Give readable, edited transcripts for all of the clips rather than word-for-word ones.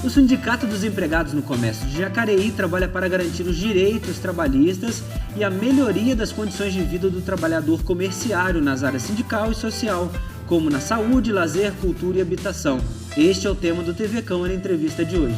O Sindicato dos Empregados no Comércio de Jacareí trabalha para garantir os direitos trabalhistas e a melhoria das condições de vida do trabalhador comerciário nas áreas sindical e social, como na saúde, lazer, cultura e habitação. Este é o tema do TV Câmara Entrevista de hoje.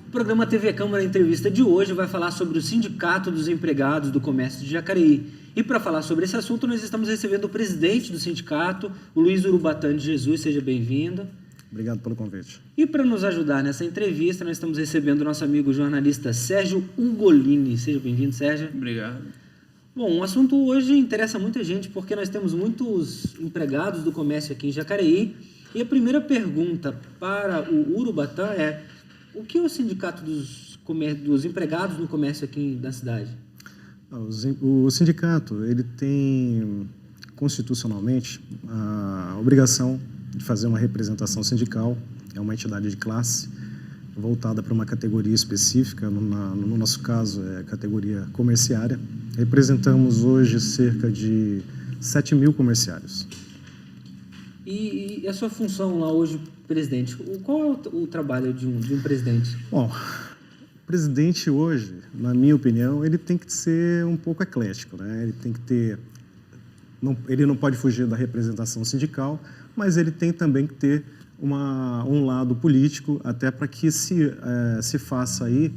O programa TV Câmara Entrevista de hoje vai falar sobre o Sindicato dos Empregados do Comércio de Jacareí. E para falar sobre esse assunto, nós estamos recebendo o presidente do sindicato, o Luiz Urubatã de Jesus. Seja bem-vindo. Obrigado pelo convite. E para nos ajudar nessa entrevista, nós estamos recebendo o nosso amigo jornalista Sérgio Ugolini. Seja bem-vindo, Sérgio. Obrigado. Bom, o assunto hoje interessa muita gente porque nós temos muitos empregados do comércio aqui em Jacareí. E a primeira pergunta para o Urubatã é: o que é o Sindicato dos Empregados no Comércio aqui na cidade? O sindicato ele tem constitucionalmente a obrigação de fazer uma representação sindical. É uma entidade de classe voltada para uma categoria específica. No nosso caso, é a categoria comerciária. Representamos hoje cerca de 7.000 comerciários. E a sua função lá hoje, presidente? Qual é o trabalho de um presidente? Bom, o presidente hoje, na minha opinião, ele tem que ser um pouco eclético, né? Ele tem que ter... ele não pode fugir da representação sindical, mas ele tem também que ter um lado político, até para que se faça aí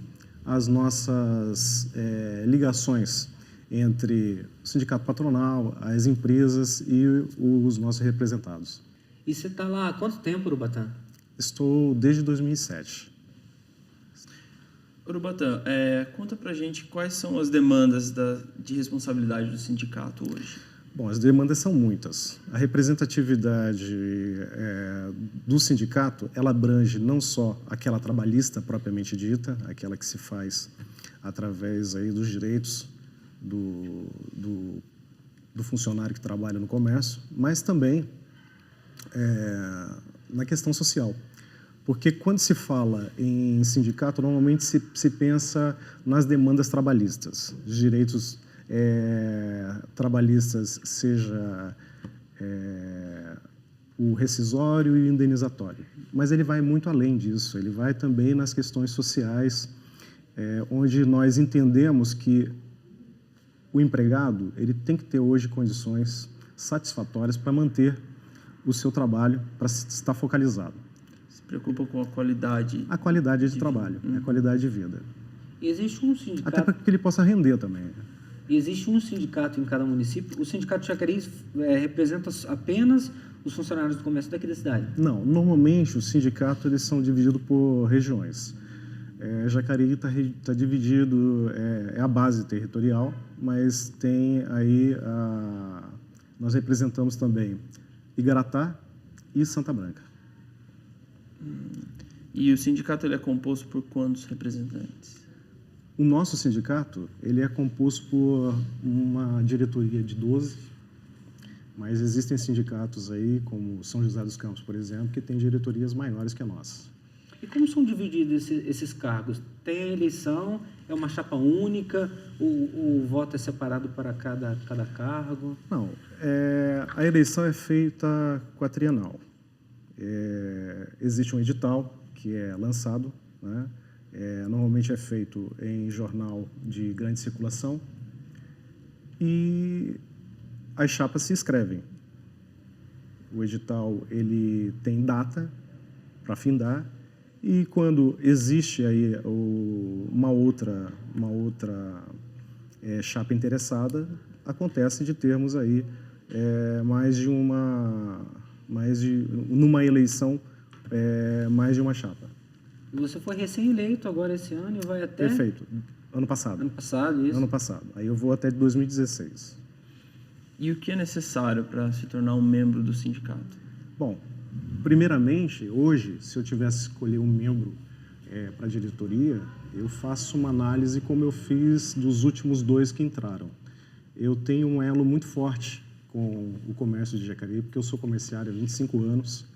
as nossas ligações entre o sindicato patronal, as empresas e os nossos representados. E você está lá há quanto tempo, Urubatã? Estou desde 2007. Urubatã, conta pra gente quais são as demandas de responsabilidade do sindicato hoje. Bom, as demandas são muitas. A representatividade do sindicato, ela abrange não só aquela trabalhista propriamente dita, aquela que se faz através aí dos direitos do funcionário que trabalha no comércio, mas também na questão social. Porque quando se fala em sindicato, normalmente se pensa nas demandas trabalhistas, os direitos trabalhistas, seja o rescisório e o indenizatório. Mas ele vai muito além disso, ele vai também nas questões sociais, onde nós entendemos que o empregado ele tem que ter hoje condições satisfatórias para manter o seu trabalho, para estar focalizado. Se preocupa com a qualidade... A qualidade de trabalho, a qualidade de vida. E existe um sindicato... Até para que ele possa render também. E existe um sindicato em cada município? O sindicato de Jacareí representa apenas os funcionários do comércio daqui da cidade? Não, normalmente os sindicatos eles são divididos por regiões. Jacareí está dividido, é a base territorial, mas tem aí, nós representamos também Igaratá e Santa Branca. E o sindicato ele é composto por quantos representantes? O nosso sindicato ele é composto por uma diretoria de 12, mas existem sindicatos aí, como São José dos Campos, por exemplo, que tem diretorias maiores que a nossa. E como são divididos esses cargos? Tem a eleição, é uma chapa única, o voto é separado para cada cargo? Não, a eleição é feita quatrienal. Existe um edital que é lançado, né? Normalmente é feito em jornal de grande circulação e as chapas se inscrevem. O edital ele tem data para findar e quando existe aí uma outra chapa interessada, acontece de termos aí numa eleição mais de uma chapa. Você foi recém-eleito agora esse ano e vai até... Perfeito. Ano passado. Ano passado, isso? Ano passado. Aí eu vou até 2016. E o que é necessário para se tornar um membro do sindicato? Bom, primeiramente, hoje, se eu tivesse que escolher um membro para a diretoria, eu faço uma análise como eu fiz dos últimos 2 que entraram. Eu tenho um elo muito forte com o comércio de Jacareí, porque eu sou comerciário há 25 anos.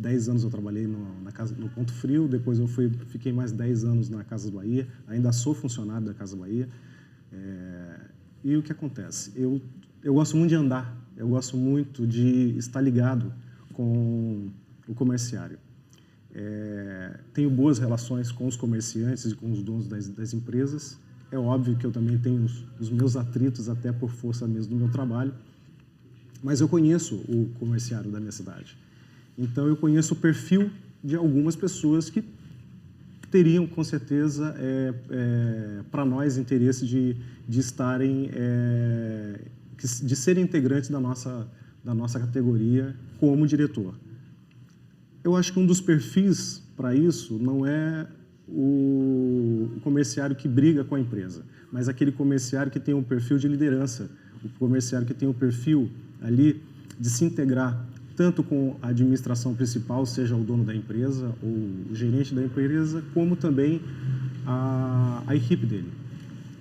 10 anos eu trabalhei no Ponto Frio, depois eu fiquei mais 10 anos na Casas Bahia, ainda sou funcionário da Casas Bahia. E o que acontece? Eu gosto muito de andar, eu gosto muito de estar ligado com o comerciário. Tenho boas relações com os comerciantes e com os donos das empresas. É óbvio que eu também tenho os meus atritos, até por força mesmo do meu trabalho, mas eu conheço o comerciário da minha cidade. Então, eu conheço o perfil de algumas pessoas que teriam, com certeza, para nós, interesse de estarem, de serem integrantes da nossa categoria como diretor. Eu acho que um dos perfis para isso não é o comerciário que briga com a empresa, mas aquele comerciário que tem um perfil de liderança, o comerciário que tem um perfil ali de se integrar tanto com a administração principal, seja o dono da empresa ou o gerente da empresa, como também a equipe dele.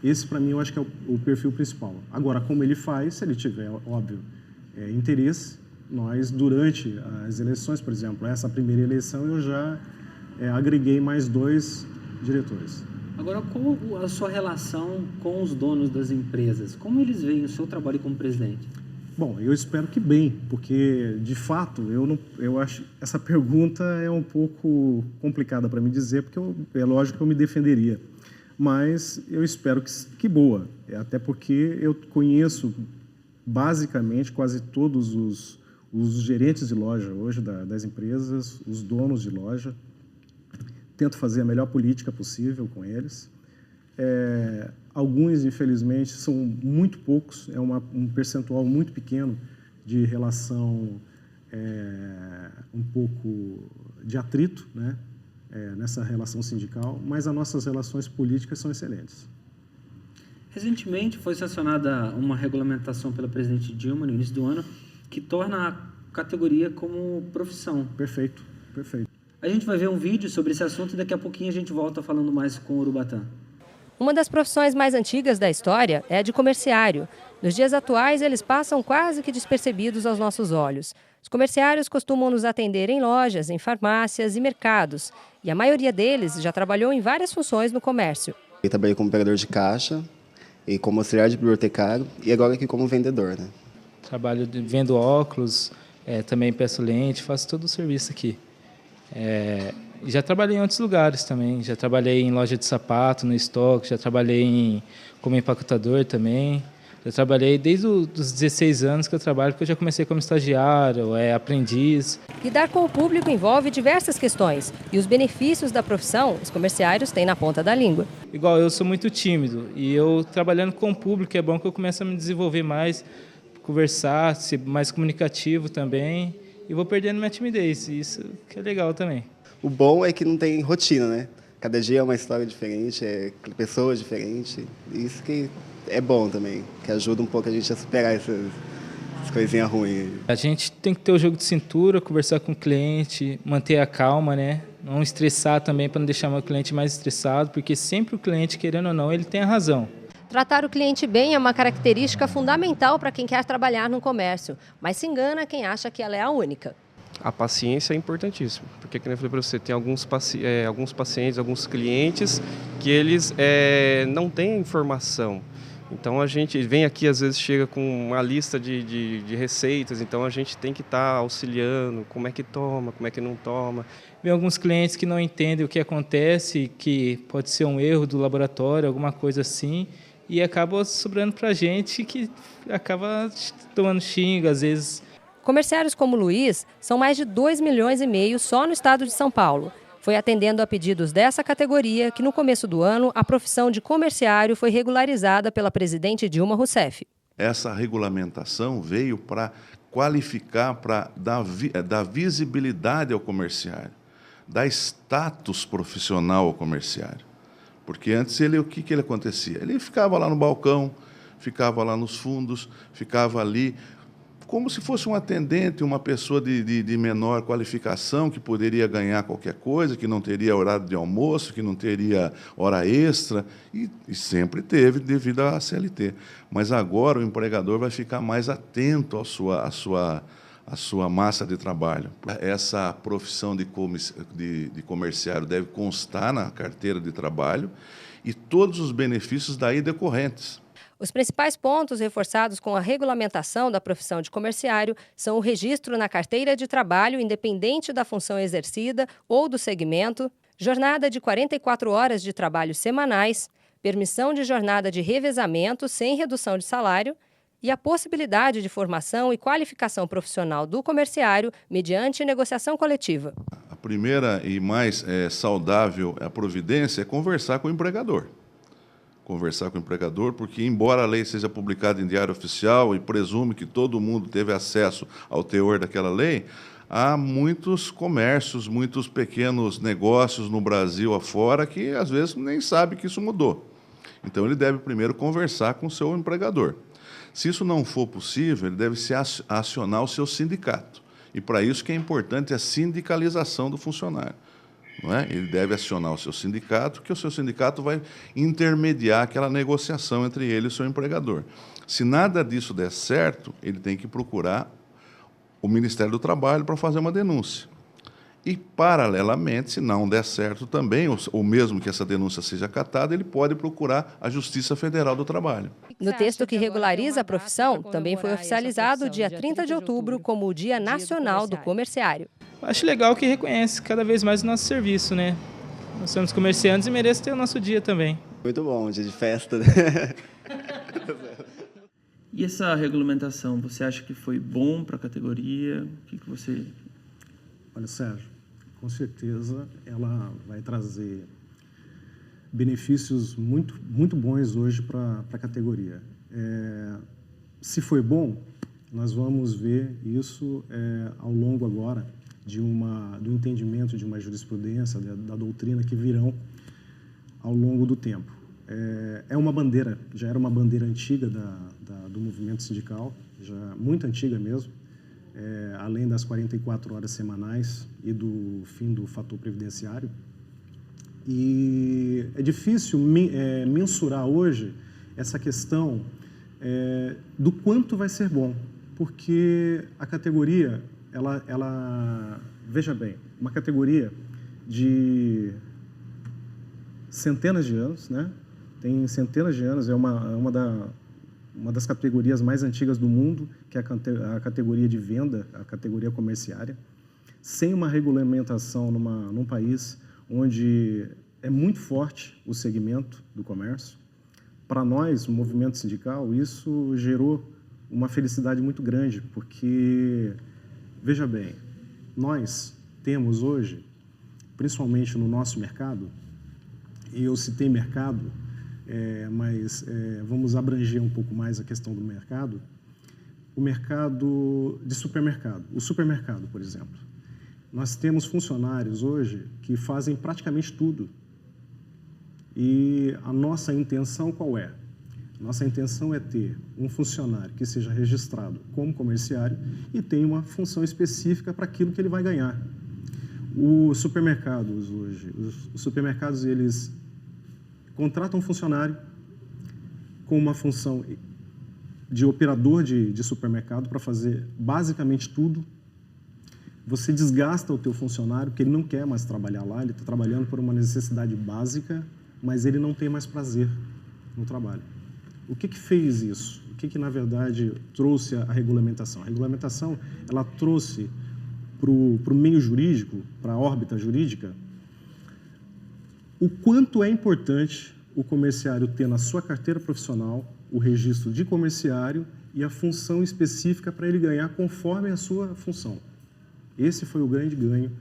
Esse, para mim, eu acho que é o perfil principal. Agora, como ele faz, se ele tiver, óbvio, interesse, nós, durante as eleições, por exemplo, essa primeira eleição, eu já agreguei mais 2 diretores. Agora, qual a sua relação com os donos das empresas? Como eles veem o seu trabalho como presidente? Bom, eu espero que bem, porque, de fato, eu acho essa pergunta é um pouco complicada para me dizer, porque é lógico que eu me defenderia. Mas eu espero que boa, até porque eu conheço, basicamente, quase todos os gerentes de loja hoje das empresas, os donos de loja. Tento fazer a melhor política possível com eles. Alguns, infelizmente, são muito poucos, um percentual muito pequeno de relação, um pouco de atrito, né, nessa relação sindical, mas as nossas relações políticas são excelentes. Recentemente foi sancionada uma regulamentação pela presidente Dilma, no início do ano, que torna a categoria como profissão. Perfeito, perfeito. A gente vai ver um vídeo sobre esse assunto e daqui a pouquinho a gente volta falando mais com o Urubatã. Uma das profissões mais antigas da história é a de comerciário. Nos dias atuais, eles passam quase que despercebidos aos nossos olhos. Os comerciários costumam nos atender em lojas, em farmácias e mercados. E a maioria deles já trabalhou em várias funções no comércio. Eu trabalhei como operador de caixa, e como auxiliar de bibliotecário e agora aqui como vendedor, né? Trabalho vendo óculos, também peço lente, faço todo o serviço aqui. Já trabalhei em outros lugares também, já trabalhei em loja de sapato, no estoque, já trabalhei como empacotador também. Já trabalhei desde os 16 anos que eu trabalho, porque eu já comecei como estagiário, aprendiz. Lidar com o público envolve diversas questões e os benefícios da profissão os comerciários têm na ponta da língua. Igual eu sou muito tímido e eu trabalhando com o público é bom que eu comece a me desenvolver mais, conversar, ser mais comunicativo também e vou perdendo minha timidez, isso que é legal também. O bom é que não tem rotina, né? Cada dia é uma história diferente, pessoas diferentes, isso que é bom também, que ajuda um pouco a gente a superar essas coisinhas ruins. A gente tem que ter o jogo de cintura, conversar com o cliente, manter a calma, né? Não estressar também para não deixar o cliente mais estressado, porque sempre o cliente, querendo ou não, ele tem a razão. Tratar o cliente bem é uma característica fundamental para quem quer trabalhar no comércio, mas se engana quem acha que ela é a única. A paciência é importantíssima, porque, como eu falei para você, tem alguns pacientes, alguns clientes que eles não têm informação. Então, a gente vem aqui, às vezes, chega com uma lista de receitas, então a gente tem que estar auxiliando, como é que toma, como é que não toma. Vem alguns clientes que não entendem o que acontece, que pode ser um erro do laboratório, alguma coisa assim, e acaba sobrando para a gente que acaba tomando xinga, às vezes. Comerciários como o Luiz são mais de 2,5 milhões só no estado de São Paulo. Foi atendendo a pedidos dessa categoria que, no começo do ano, a profissão de comerciário foi regularizada pela presidente Dilma Rousseff. Essa regulamentação veio para qualificar, para dar visibilidade ao comerciário, dar status profissional ao comerciário. Porque antes, o que ele acontecia? Ele ficava lá no balcão, ficava lá nos fundos, ficava ali, como se fosse um atendente, uma pessoa de menor qualificação, que poderia ganhar qualquer coisa, que não teria horário de almoço, que não teria hora extra, e sempre teve devido à CLT. Mas agora o empregador vai ficar mais atento à sua massa de trabalho. Essa profissão de comerciário deve constar na carteira de trabalho e todos os benefícios daí decorrentes. Os principais pontos reforçados com a regulamentação da profissão de comerciário são o registro na carteira de trabalho, independente da função exercida ou do segmento, jornada de 44 horas de trabalho semanais, permissão de jornada de revezamento sem redução de salário e a possibilidade de formação e qualificação profissional do comerciário mediante negociação coletiva. A primeira e mais saudável providência é conversar com o empregador. Conversar com o empregador, porque embora a lei seja publicada em diário oficial e presume que todo mundo teve acesso ao teor daquela lei, há muitos comércios, muitos pequenos negócios no Brasil afora que às vezes nem sabe que isso mudou. Então ele deve primeiro conversar com o seu empregador. Se isso não for possível, ele deve acionar o seu sindicato. E para isso que é importante a sindicalização do funcionário. Não é? Ele deve acionar o seu sindicato, que o seu sindicato vai intermediar aquela negociação entre ele e o seu empregador. Se nada disso der certo, ele tem que procurar o Ministério do Trabalho para fazer uma denúncia. E, paralelamente, se não der certo também, ou mesmo que essa denúncia seja acatada, ele pode procurar a Justiça Federal do Trabalho. No texto que regulariza a profissão, também foi oficializado o dia 30 de outubro como o Dia Nacional do Comerciário. Acho legal que reconhece cada vez mais o nosso serviço, né? Nós somos comerciantes e merece ter o nosso dia também. Muito bom, dia de festa, né? E essa regulamentação, você acha que foi bom para a categoria? O que você... Olha, Sérgio, com certeza ela vai trazer benefícios muito bons hoje para a categoria. Se foi bom, nós vamos ver isso ao longo agora do entendimento de uma jurisprudência, da doutrina que virão ao longo do tempo. É uma bandeira, já era uma bandeira antiga do movimento sindical, já muito antiga mesmo, além das 44 horas semanais e do fim do fator previdenciário. E é difícil mensurar hoje essa questão do quanto vai ser bom, porque a categoria, ela veja bem, uma categoria de centenas de anos, né? Tem centenas de anos, é uma das categorias mais antigas do mundo, que é a categoria de venda, a categoria comerciária, sem uma regulamentação num país onde é muito forte o segmento do comércio. Para nós, o movimento sindical, isso gerou uma felicidade muito grande, porque, veja bem, nós temos hoje, principalmente no nosso mercado, e eu citei mercado, mas vamos abranger um pouco mais a questão do mercado, o mercado de supermercado. O supermercado, por exemplo. Nós temos funcionários hoje que fazem praticamente tudo. E a nossa intenção qual é? Nossa intenção é ter um funcionário que seja registrado como comerciário e tenha uma função específica para aquilo que ele vai ganhar. Os supermercados hoje, os supermercados, eles contratam um funcionário com uma função de operador de supermercado para fazer basicamente tudo. Você desgasta o teu funcionário, porque ele não quer mais trabalhar lá, ele está trabalhando por uma necessidade básica, mas ele não tem mais prazer no trabalho. O que fez isso? O que na verdade, trouxe a regulamentação? A regulamentação, ela trouxe para o meio jurídico, para a órbita jurídica, o quanto é importante o comerciário ter na sua carteira profissional o registro de comerciário e a função específica para ele ganhar conforme a sua função. Esse foi o grande ganho,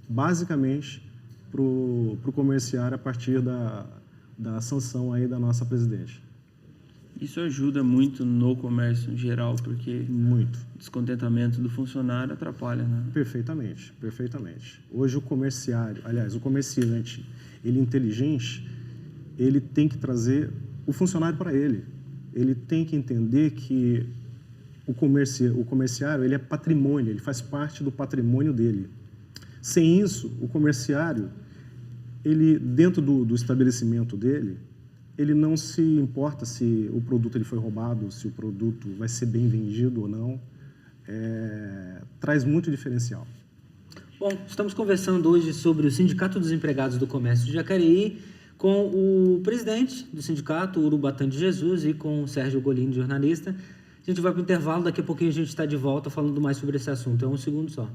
basicamente, para o comerciário a partir da sanção aí da nossa presidente. Isso ajuda muito no comércio em geral, porque muito. O descontentamento do funcionário atrapalha, né? Perfeitamente, perfeitamente. Hoje o comerciário, aliás, o comerciante, ele inteligente, ele tem que trazer o funcionário para ele. Ele tem que entender que o comerciário, ele é patrimônio, ele faz parte do patrimônio dele. Sem isso, o comerciário, ele, dentro do estabelecimento dele, ele não se importa se o produto ele foi roubado, se o produto vai ser bem vendido ou não. Traz muito diferencial. Bom, estamos conversando hoje sobre o Sindicato dos Empregados do Comércio de Jacareí, com o presidente do sindicato, Urubatã de Jesus, e com o Sérgio Golini, jornalista. A gente vai para o intervalo, daqui a pouquinho a gente está de volta falando mais sobre esse assunto. É um segundo só.